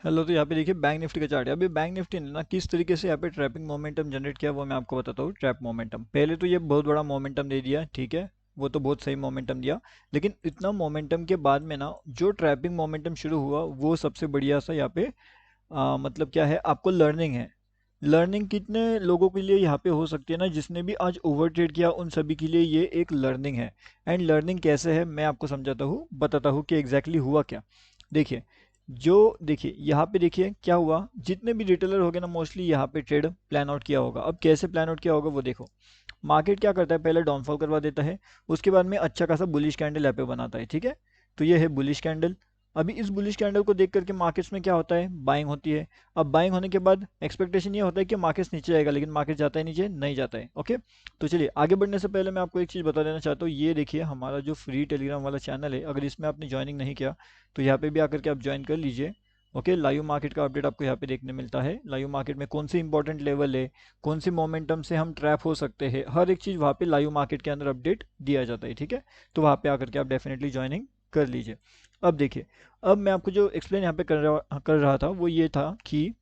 Hello, तो यहाँ पे देखिए बैंक निफ्टी का चार्ट है। अभी बैंक निफ्टी ने ना किस तरीके से यहाँ पे ट्रैपिंग मोमेंटम जनरेट किया वो मैं आपको बताता हूँ। ट्रैप मोमेंटम पहले तो ये बहुत बड़ा मोमेंटम दे दिया, ठीक है, वो तो बहुत सही मोमेंटम दिया। लेकिन इतना मोमेंटम के बाद में ना जो ट्रैपिंग मोमेंटम शुरू हुआ वो सबसे बढ़िया सा यहाँ पे मतलब क्या है, आपको लर्निंग है। लर्निंग कितने लोगों के लिए यहाँ पे हो सकती है ना, जिसने भी आज ओवर ट्रेड किया उन सभी के लिए ये एक लर्निंग है। एंड लर्निंग कैसे है मैं आपको समझाता हूँ, बताता हूँ कि एग्जैक्टली हुआ क्या। देखिए, जो देखिए यहाँ पे देखिए क्या हुआ, जितने भी रिटेलर हो गए ना मोस्टली यहाँ पे ट्रेड प्लान आउट किया होगा। अब कैसे प्लान आउट किया होगा वो देखो। मार्केट क्या करता है, पहले डाउनफॉल करवा देता है, उसके बाद में अच्छा खासा बुलिश कैंडल यहाँ पे बनाता है, ठीक है। तो ये है बुलिश कैंडल। अभी इस बुलिश कैंडल को देख करके मार्केट्स में क्या होता है, बाइंग होती है। अब बाइंग होने के बाद एक्सपेक्टेशन ये होता है कि मार्केट्स नीचे जाएगा, लेकिन मार्केट जाता है नीचे, नहीं जाता है। ओके, तो चलिए आगे बढ़ने से पहले मैं आपको एक चीज़ बता देना चाहता हूँ। ये देखिए हमारा जो फ्री टेलीग्राम वाला चैनल है, अगर इसमें आपने ज्वाइनिंग नहीं किया तो यहाँ पे भी आकर के आप ज्वाइन कर लीजिए। ओके, लाइव मार्केट का अपडेट आपको यहाँ पे देखने मिलता है। लाइव मार्केट में कौन सी इंपॉर्टेंट लेवल है, कौन सी मोमेंटम से हम ट्रैप हो सकते हैं, हर एक चीज़ वहाँ पे लाइव मार्केट के अंदर अपडेट दिया जाता है, ठीक है। तो वहाँ पे आकर के आप डेफिनेटली ज्वाइनिंग कर लीजिए। अब देखिए, अब मैं आपको जो एक्सप्लेन यहाँ पे कर रहा था वो ये था कि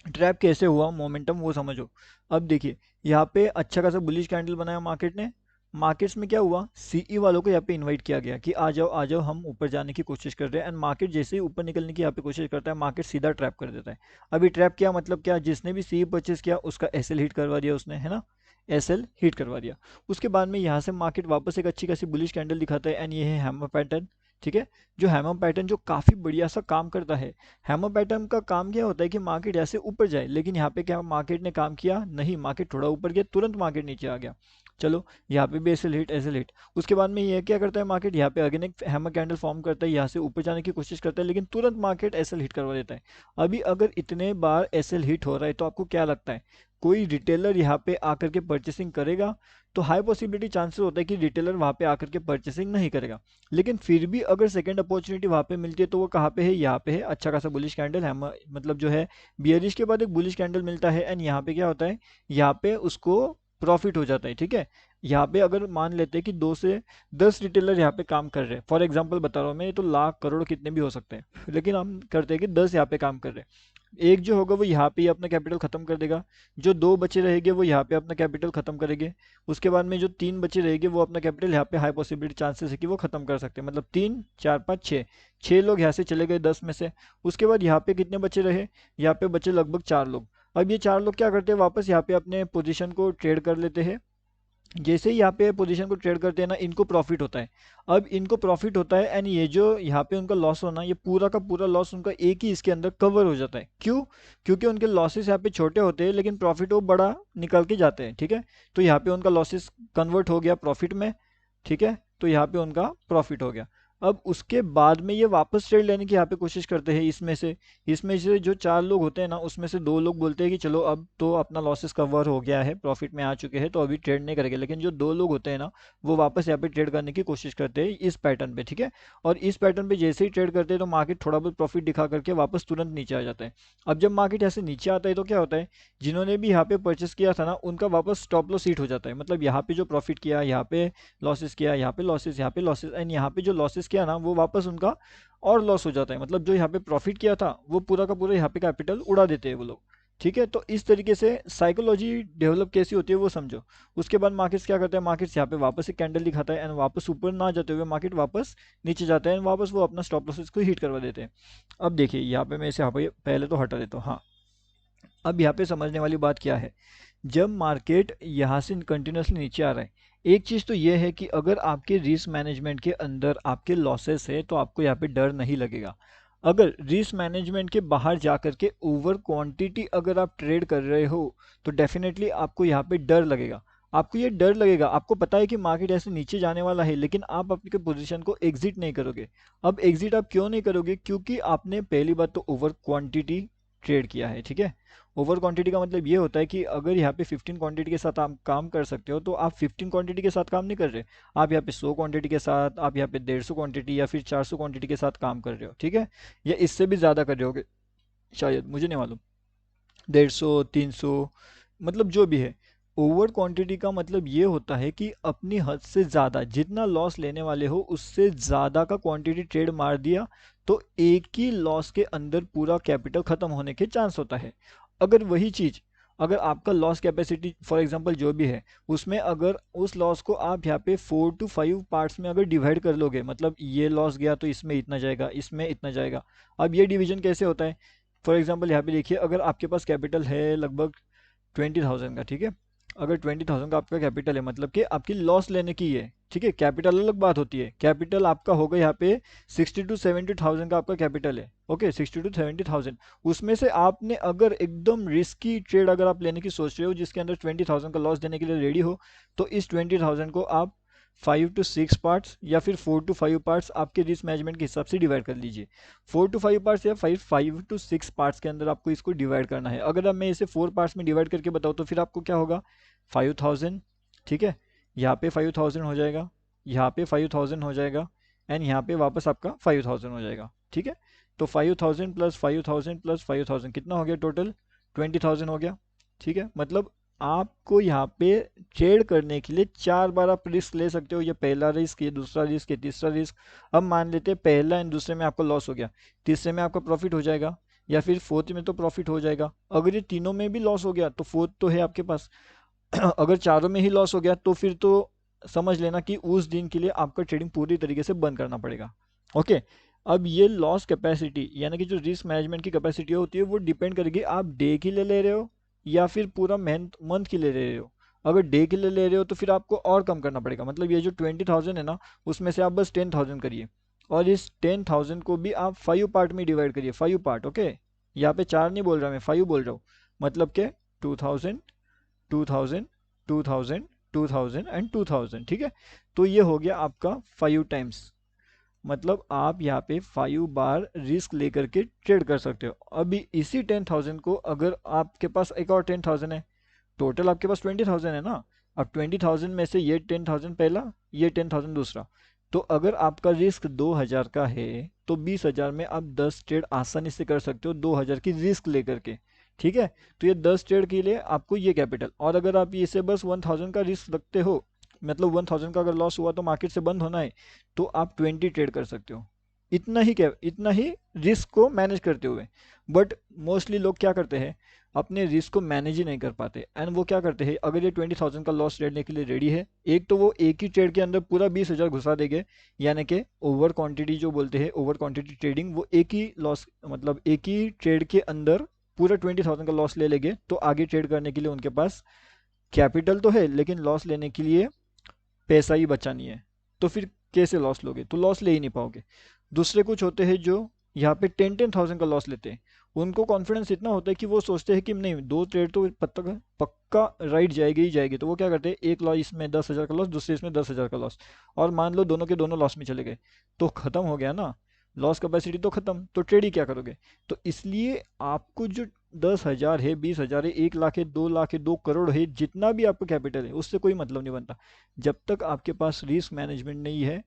ट्रैप कैसे हुआ, मोमेंटम वो समझो। अब देखिए, यहाँ पे अच्छा खासा बुलिश कैंडल बनाया मार्केट ने। मार्केट्स में क्या हुआ, सीई वालों को यहाँ पे इनवाइट किया गया कि आ जाओ हम ऊपर जाने की कोशिश कर रहे हैं। एंड मार्केट जैसे ही ऊपर निकलने की यहाँ पे कोशिश करता है, मार्केट सीधा ट्रैप कर देता है। अभी ट्रैप किया मतलब क्या, जिसने भी सीई परचेस किया उसका एसएल हिट करवा दिया उसने, है ना। एसएल हिट करवा दिया। उसके बाद में यहाँ से मार्केट वापस एक अच्छी खासी बुलिश कैंडल दिखाता है एंड ये है हैमर पैटर्न, ठीक है। जो हैमर पैटर्न जो काफ़ी बढ़िया सा काम करता है। हैमर पैटर्न का काम क्या होता है कि मार्केट ऐसे ऊपर जाए, लेकिन यहाँ पे क्या मार्केट ने काम किया नहीं, मार्केट थोड़ा ऊपर गया तुरंत मार्केट नीचे आ गया। चलो, यहाँ पे भी एसएल हिट एसएल हिट। उसके बाद में ये क्या करता है, मार्केट यहाँ पे अगेन एक हैमर कैंडल फॉर्म करता है, यहाँ से ऊपर जाने की कोशिश करता है, लेकिन तुरंत मार्केट एसएल हिट करवा देता है। अभी अगर इतने बार एसएल हिट हो रहा है तो आपको क्या लगता है, कोई रिटेलर यहाँ पे आकर के परचेसिंग करेगा? तो हाई पॉसिबिलिटी चांसेस होता है कि रिटेलर वहाँ पे आकर के परचेसिंग नहीं करेगा। लेकिन फिर भी अगर सेकंड अपॉर्चुनिटी वहाँ पे मिलती है तो वो कहाँ पे है, यहाँ पे है। अच्छा खासा बुलिश कैंडल है, मतलब जो है बियरिश के बाद एक बुलिश कैंडल मिलता है एंड यहाँ पे क्या होता है, यहाँ पे उसको प्रॉफिट हो जाता है, ठीक है। यहाँ पे अगर मान लेते हैं कि 2 से 10 रिटेलर यहाँ पे काम कर रहे हैं, फॉर एग्जांपल बता रहा हूँ मैं, ये तो लाख करोड़ कितने भी हो सकते हैं, लेकिन हम करते हैं कि 10 यहाँ पे काम कर रहे हैं। एक जो होगा वो यहाँ पे ही अपना कैपिटल खत्म कर देगा, जो 2 बचे रहेंगे वो यहाँ पे अपना कैपिटल खत्म करेंगे। उसके बाद में जो 3 बचे रहेंगे वो अपना कैपिटल यहाँ पे हाई पॉसिबिलिटी चांसेस है कि वो खत्म कर सकते हैं, मतलब 3 4 5 6, 6 लोग यहाँ से चले गए 10 में से। उसके बाद यहाँ पे कितने बचे रहे, यहाँ पे बचे लगभग 4 लोग। अब ये 4 लोग क्या करते हैं, वापस यहाँ पे अपने पोजीशन को ट्रेड कर लेते हैं। जैसे ही यहाँ पे पोजीशन को ट्रेड करते हैं ना, इनको प्रॉफिट होता है। अब इनको प्रॉफिट होता है एंड ये जो यहाँ पे उनका लॉस होना, ये पूरा का पूरा लॉस उनका एक ही इसके अंदर कवर हो जाता है। क्यों? क्योंकि उनके लॉसेस यहाँ पे छोटे होते हैं लेकिन प्रॉफिट वो बड़ा निकल के जाते हैं, ठीक है। तो यहाँ पे उनका लॉसेस कन्वर्ट हो गया प्रॉफिट में, ठीक है। तो यहाँ पे उनका प्रॉफिट हो गया। अब उसके बाद में ये वापस ट्रेड लेने की यहाँ पे कोशिश करते हैं। इसमें से जो 4 लोग होते हैं ना, उसमें से 2 लोग बोलते हैं कि चलो अब तो अपना लॉसेस कवर हो गया है, प्रॉफिट में आ चुके हैं, तो अभी ट्रेड नहीं करेंगे। लेकिन जो 2 लोग होते हैं ना, वो वापस यहाँ पे ट्रेड करने की कोशिश करते हैं इस पैटर्न पे, ठीक है। और इस पैटर्न पे जैसे ही ट्रेड करते हैं तो मार्केट थोड़ा बहुत प्रॉफिट दिखा करके वापस तुरंत नीचे आ जाता है। अब जब मार्केट ऐसे नीचे आता है तो क्या होता है, जिन्होंने भी यहाँ पे परचेस किया था ना, उनका वापस स्टॉप लॉस हिट हो जाता है। मतलब यहाँ पे जो प्रॉफिट किया, यहाँ पे लॉसेस किया, यहाँ पे लॉसेस, यहाँ पे लॉसेस एंड यहाँ पे जो लॉसेस किया ना, वो वापस उनका और लॉस हो जाता है। मतलब जो यहाँ पे प्रॉफिट किया था वो पूरा का पूरा यहाँ पे कैपिटल उड़ा देते हैं वो लोग, ठीक है। तो इस तरीके से साइकोलॉजी डेवलप कैसी होती है वो समझो। उसके बाद मार्केट्स क्या करते हैं, मार्केट्स यहाँ पे वापस एक कैंडल दिखाता है एंड वापस ऊपर ना जाते हुए मार्केट वापस नीचे जाता है एंड वापस वो अपना स्टॉप लॉसेस को हिट करवा देते हैं। अब देखिए यहाँ पे मैं इसे यहाँ पे पहले तो हटा देता हूँ, हाँ। अब यहाँ पे समझने वाली बात क्या है, जब मार्केट यहाँ से कंटिन्यूसली नीचे आ रहा है, एक चीज़ तो ये है कि अगर आपके रिस्क मैनेजमेंट के अंदर आपके लॉसेस है तो आपको यहाँ पे डर नहीं लगेगा। अगर रिस्क मैनेजमेंट के बाहर जा करके ओवर क्वांटिटी अगर आप ट्रेड कर रहे हो तो डेफिनेटली आपको यहाँ पे डर लगेगा। आपको ये डर लगेगा, आपको पता है कि मार्केट ऐसे नीचे जाने वाला है, लेकिन आप अपनी पोजीशन को एग्जिट नहीं करोगे। अब एग्जिट आप क्यों नहीं करोगे, क्योंकि आपने पहली बात तो ओवर क्वांटिटी ट्रेड किया है, ठीक है। ओवर क्वांटिटी का मतलब ये होता है कि अगर यहाँ पे 15 क्वांटिटी के साथ आप काम कर सकते हो तो आप 15 क्वांटिटी के साथ काम नहीं कर रहे। आप यहाँ पे 100 क्वांटिटी के साथ, आप यहाँ पे 150 क्वांटिटी या फिर 400 क्वांटिटी के साथ काम कर रहे हो, ठीक है। या इससे भी ज़्यादा कर रहे होगे शायद, मुझे नहीं मालूम, 150 300, मतलब जो भी है। ओवर क्वांटिटी का मतलब ये होता है कि अपनी हद से ज़्यादा जितना लॉस लेने वाले हो उससे ज़्यादा का क्वांटिटी ट्रेड मार दिया, तो एक ही लॉस के अंदर पूरा कैपिटल खत्म होने के चांस होता है। अगर वही चीज, अगर आपका लॉस कैपेसिटी फॉर एग्जांपल जो भी है, उसमें अगर उस लॉस को आप यहाँ पे 4 to 5 पार्ट्स में अगर डिवाइड कर लोगे, मतलब ये लॉस गया तो इसमें इतना जाएगा, इसमें इतना जाएगा। अब ये डिवीजन कैसे होता है? फॉर एग्जांपल यहाँ पे देखिए, अगर आपके पास कैपिटल है लगभग 20,000 का, ठीक है, अगर 20,000 का आपका कैपिटल है, मतलब कि आपकी लॉस लेने की है, ठीक है, कैपिटल अलग बात होती है। कैपिटल आपका होगा यहाँ पे 60 to 70,000 का आपका कैपिटल है, ओके, 60 to 70,000। उसमें से आपने अगर एकदम रिस्की ट्रेड अगर आप लेने की सोच रहे हो जिसके अंदर 20,000 का लॉस देने के लिए रेडी हो, तो इस 20,000 को आप 5 to 6 पार्ट्स या फिर 4 to 5 पार्ट्स आपके रिस्क मैनेजमेंट के हिसाब से डिवाइड कर लीजिए। 4 to 5 पार्ट्स या 5 to 6 पार्ट्स के अंदर आपको इसको डिवाइड करना है। अगर अब मैं इसे 4 पार्ट्स में डिवाइड करके बताऊँ तो फिर आपको क्या होगा, 5,000, ठीक है, यहाँ पे 5,000 हो जाएगा, यहाँ पे 5,000 हो जाएगा, एंड यहाँ पे वापस आपका 5,000 हो जाएगा, ठीक है। तो 5,000 प्लस 5,000 प्लस 5,000 कितना हो गया टोटल? 20,000 हो गया, ठीक है। मतलब आपको यहाँ पे ट्रेड करने के लिए 4 बार आप रिस्क ले सकते हो। ये पहला रिस्क, ये दूसरा रिस्क, ये तीसरा रिस्क। अब मान लेते हैं पहला एंड दूसरे में आपका लॉस हो गया, तीसरे में आपका प्रॉफिट हो जाएगा, या फिर फोर्थ में तो प्रॉफिट हो जाएगा। अगर ये तीनों में भी लॉस हो गया तो फोर्थ तो है आपके पास। अगर चारों में ही लॉस हो गया तो फिर तो समझ लेना कि उस दिन के लिए आपका ट्रेडिंग पूरी तरीके से बंद करना पड़ेगा, ओके। अब ये लॉस कैपेसिटी यानी कि जो रिस्क मैनेजमेंट की कैपेसिटी होती है वो डिपेंड करेगी आप डे के लिए ले रहे हो या फिर पूरा मंथ के लिए ले रहे हो। अगर डे के लिए ले रहे हो तो फिर आपको और कम करना पड़ेगा। मतलब ये जो 20,000 है ना, उसमें से आप बस 10,000 करिए, और इस 10,000 को भी आप 5 पार्ट में डिवाइड करिए, 5 पार्ट, ओके। यहाँ पे 4 नहीं बोल रहा मैं, 5 बोल रहा हूँ। मतलब के 2,000, 2,000, 2,000, 2,000 एंड 2,000, ठीक है। तो ये हो गया आपका 5 टाइम्स। मतलब आप यहाँ पे 5 बार रिस्क लेकर के ट्रेड कर सकते हो। अभी इसी 10,000 को अगर आपके पास एक और 10,000 है, टोटल आपके पास 20,000 है ना। अब 20,000 में से ये 10,000 पहला, ये 10,000 दूसरा। तो अगर आपका रिस्क 2,000 का है तो 20,000 में आप 10 ट्रेड आसानी से कर सकते हो 2,000 की रिस्क लेकर के, ठीक है। तो ये 10 ट्रेड के लिए आपको ये कैपिटल, और अगर आप इसे बस 1,000 का रिस्क रखते हो, मतलब 1,000 का अगर लॉस हुआ तो मार्केट से बंद होना है, तो आप 20 ट्रेड कर सकते हो। इतना ही क्या, इतना ही रिस्क को मैनेज करते हुए। बट मोस्टली लोग क्या करते हैं, अपने रिस्क को मैनेज ही नहीं कर पाते, एंड वो क्या करते हैं, अगर ये 20,000 का लॉस लेने के लिए रेडी है, एक तो वो एक ही ट्रेड के अंदर पूरा 20,000 घुसा देंगे, यानी कि ओवर क्वांटिटी जो बोलते हैं, ओवर क्वांटिटी ट्रेडिंग, वो एक ही लॉस, मतलब एक ही ट्रेड के अंदर पूरा 20,000 का लॉस ले लेंगे। तो आगे ट्रेड करने के लिए उनके पास कैपिटल तो है लेकिन लॉस लेने के लिए पैसा ही बचा नहीं है, तो फिर कैसे लॉस लोगे? तो लॉस ले ही नहीं पाओगे। दूसरे कुछ होते हैं जो यहाँ पे 10,000 का लॉस लेते हैं। उनको कॉन्फिडेंस इतना होता है कि वो सोचते हैं कि नहीं, दो ट्रेड तो पक्का पक्का राइट जाएगी ही जाएगी। तो वो क्या करते हैं, एक लॉस इसमें 10,000 का लॉस, दूसरे इसमें 10,000 का लॉस, और मान लो दोनों के दोनों लॉस में चले गए, तो खत्म हो गया ना, लॉस कैपेसिटी तो खत्म, तो ट्रेड ही क्या करोगे? तो इसलिए आपको जो 10,000 है, 20,000 है, 1 लाख है, 2 लाख है, 2 करोड़ है, जितना भी आपका कैपिटल है, उससे कोई मतलब नहीं बनता। जब तक आपके पास रिस्क मैनेजमेंट नहीं है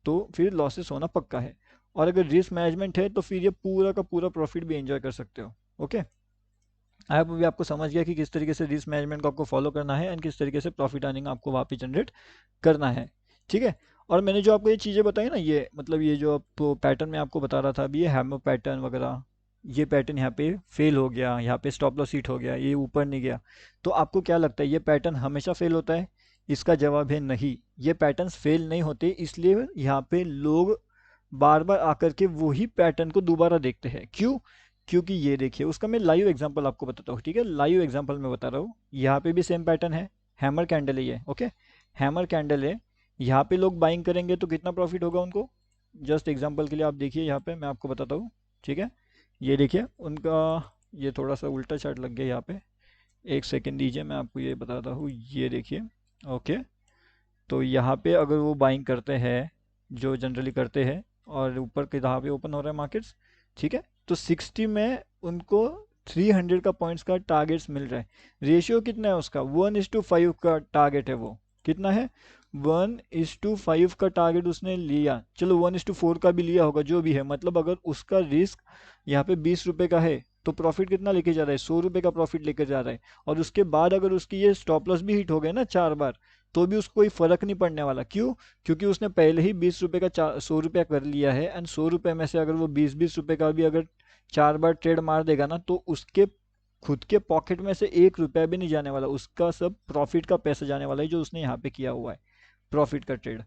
तो फिर लॉसेस होना पक्का है। और अगर रिस्क मैनेजमेंट है तो फिर ये पूरा का पूरा प्रॉफिट भी एंजॉय कर सकते हो, ओके। आई होप अभी आपको समझ गया कि किस तरीके से रिस्क मैनेजमेंट को आपको फॉलो करना है एंड किस तरीके से प्रॉफिट अर्निंग आपको वहाँ पे जनरेट करना है, ठीक है। और मैंने जो आपको ये चीज़ें बताई ना, ये मतलब ये जो आपको पैटर्न में आपको बता रहा था अभी, ये हैमर पैटर्न वगैरह, ये पैटर्न यहाँ पे फेल हो गया, यहाँ पे स्टॉप लॉस हिट हो गया, ये ऊपर नहीं गया, तो आपको क्या लगता है ये पैटर्न हमेशा फेल होता है? इसका जवाब है नहीं, ये पैटर्न्स फेल नहीं होते। इसलिए यहाँ पे लोग बार बार आकर के वही पैटर्न को दोबारा देखते हैं। क्यों? क्योंकि ये देखिए, उसका मैं लाइव एग्जांपल आपको बताता हूँ, ठीक है। लाइव एग्जांपल में बता रहा हूँ, यहाँ पे भी सेम पैटर्न है, हैमर कैंडल है ये, ओके, हैमर कैंडल है। यहाँ पे लोग बाइंग करेंगे तो कितना प्रॉफिट होगा उनको? जस्ट एग्जांपल के लिए आप देखिए, यहाँ पे मैं आपको बताता हूँ, ठीक है। ये देखिए उनका, ये थोड़ा सा उल्टा चार्ट लग गया यहाँ पे, एक सेकेंड दीजिए, मैं आपको ये बताता हूँ। ये देखिए, ओके, तो यहाँ पे अगर वो बाइंग करते हैं, जो जनरली करते हैं, और ऊपर के यहाँ पे ओपन हो रहा है मार्केट्स, ठीक है, तो 60 में उनको 300 का पॉइंट्स का टारगेट्स मिल रहा है। रेशियो कितना है उसका? 1:5 का टारगेट है वो। कितना है? 1:5 का टारगेट उसने लिया। चलो 1:4 का भी लिया होगा, जो भी है, मतलब अगर उसका रिस्क यहाँ पे 20 रुपये का है तो प्रॉफिट कितना लेके जा रहा है? 100 रुपये का प्रॉफिट लेकर जा रहा है। और उसके बाद अगर उसकी ये स्टॉप लॉस भी हिट हो गए ना 4 बार, तो भी उसको कोई फर्क नहीं पड़ने वाला। क्यों? क्योंकि उसने पहले ही 20 रुपये का 100 रुपया कर लिया है, एंड 100 रुपये में से अगर वो 20-20 रुपये का भी अगर 4 बार ट्रेड मार देगा ना, तो उसके खुद के पॉकेट में से 1 रुपया भी नहीं जाने वाला, उसका सब प्रॉफिट का पैसा जाने वाला है जो उसने यहाँ पे किया हुआ है, प्रॉफिट का ट्रेड।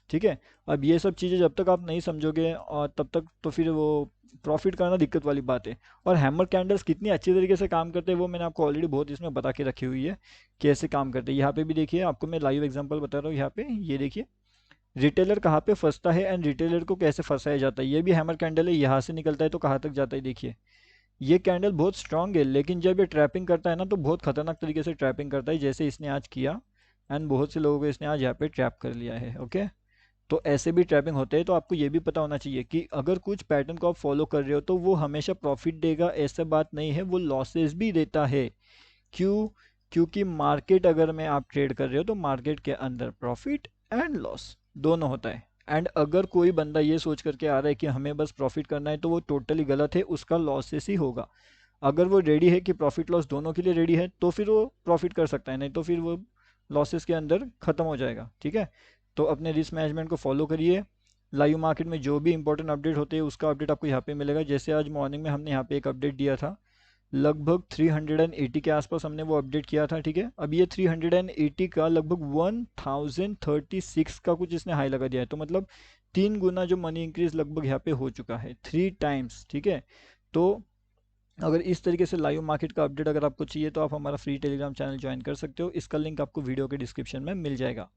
ठीक है। अब ये सब चीज़ें जब तक आप नहीं समझोगे और तब तक तो फिर वो प्रॉफिट करना दिक्कत वाली बात है। और हैमर कैंडल्स कितनी अच्छी तरीके से काम करते हैं वो मैंने आपको ऑलरेडी बहुत इसमें बता के रखी हुई है, कैसे काम करते हैं। यहाँ पे भी देखिए, आपको मैं लाइव एग्जांपल बता रहा हूँ। यहाँ पे ये देखिए, रिटेलर कहाँ पे फंसता है एंड रिटेलर को कैसे फंसाया जाता है। ये भी हैमर कैंडल है, यहाँ से निकलता है तो कहाँ तक जाता है देखिए। ये कैंडल बहुत स्ट्रांग है, लेकिन जब ये ट्रैपिंग करता है ना तो बहुत खतरनाक तरीके से ट्रैपिंग करता है, जैसे इसने आज किया। एंड बहुत से लोगों को इसने आज यहाँ पे ट्रैप कर लिया है। ओके, तो ऐसे भी ट्रैपिंग होते हैं। तो आपको ये भी पता होना चाहिए कि अगर कुछ पैटर्न को आप फॉलो कर रहे हो तो वो हमेशा प्रॉफिट देगा, ऐसा बात नहीं है, वो लॉसेस भी देता है। क्यों? क्योंकि मार्केट अगर में आप ट्रेड कर रहे हो तो मार्केट के अंदर प्रॉफिट एंड लॉस दोनों होता है। एंड अगर कोई बंदा ये सोच करके आ रहा है कि हमें बस प्रॉफिट करना है, तो वो टोटली गलत है, उसका लॉसेस ही होगा। अगर वो रेडी है कि प्रॉफिट लॉस दोनों के लिए रेडी है, तो फिर वो प्रॉफिट कर सकता है, नहीं तो फिर वो लॉसेस के अंदर ख़त्म हो जाएगा। ठीक है। तो अपने रिस्क मैनेजमेंट को फॉलो करिए। लाइव मार्केट में जो भी इंपॉर्टेंट अपडेट होते हैं उसका अपडेट आपको यहाँ पे मिलेगा। जैसे आज मॉर्निंग में हमने यहाँ पे एक अपडेट दिया था, लगभग 380 के आसपास हमने वो अपडेट किया था। ठीक है। अब ये 380 का लगभग 1036 का कुछ इसने हाई लगा दिया है, तो मतलब 3 गुना जो मनी इंक्रीज लगभग यहाँ पे हो चुका है, 3 टाइम्स। ठीक है। तो अगर इस तरीके से लाइव मार्केट का अपडेट अगर आपको चाहिए तो आप हमारा फ्री टेलीग्राम चैनल ज्वाइन कर सकते हो, इसका लिंक आपको वीडियो के डिस्क्रिप्शन में मिल जाएगा।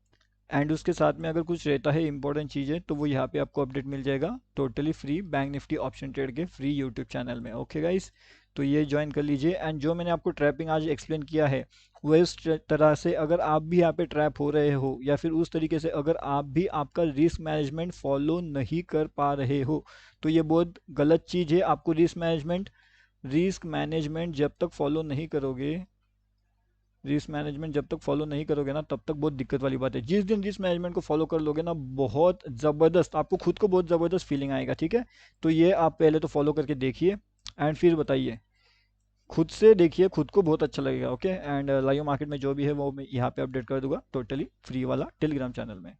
एंड उसके साथ में अगर कुछ रहता है इंपॉर्टेंट चीज़ें तो वो यहाँ पे आपको अपडेट मिल जाएगा totally free, bank Nifty option trade के फ्री यूट्यूब चैनल में। ओके गाइस, तो ये ज्वाइन कर लीजिए। एंड जो मैंने आपको ट्रैपिंग आज एक्सप्लेन किया है, वो इस तरह से अगर आप भी यहाँ पे ट्रैप हो रहे हो, या फिर उस तरीके से अगर आप भी आपका रिस्क मैनेजमेंट फॉलो नहीं कर पा रहे हो, तो ये बहुत गलत चीज़ है। आपको रिस्क मैनेजमेंट जब तक फॉलो नहीं करोगे, रिस्क मैनेजमेंट जब तक फॉलो नहीं करोगे ना, तब तक बहुत दिक्कत वाली बात है। जिस दिन रिस्क मैनेजमेंट को फॉलो कर लोगे ना, बहुत ज़बरदस्त, आपको खुद को बहुत ज़बरदस्त फीलिंग आएगा। ठीक है। तो ये आप पहले तो फॉलो करके देखिए एंड फिर बताइए, खुद से देखिए, खुद को बहुत अच्छा लगेगा। ओके। एंड लाइव मार्केट में जो भी है वो मैं यहाँ पे अपडेट कर दूंगा टोटली फ्री वाला टेलीग्राम चैनल में।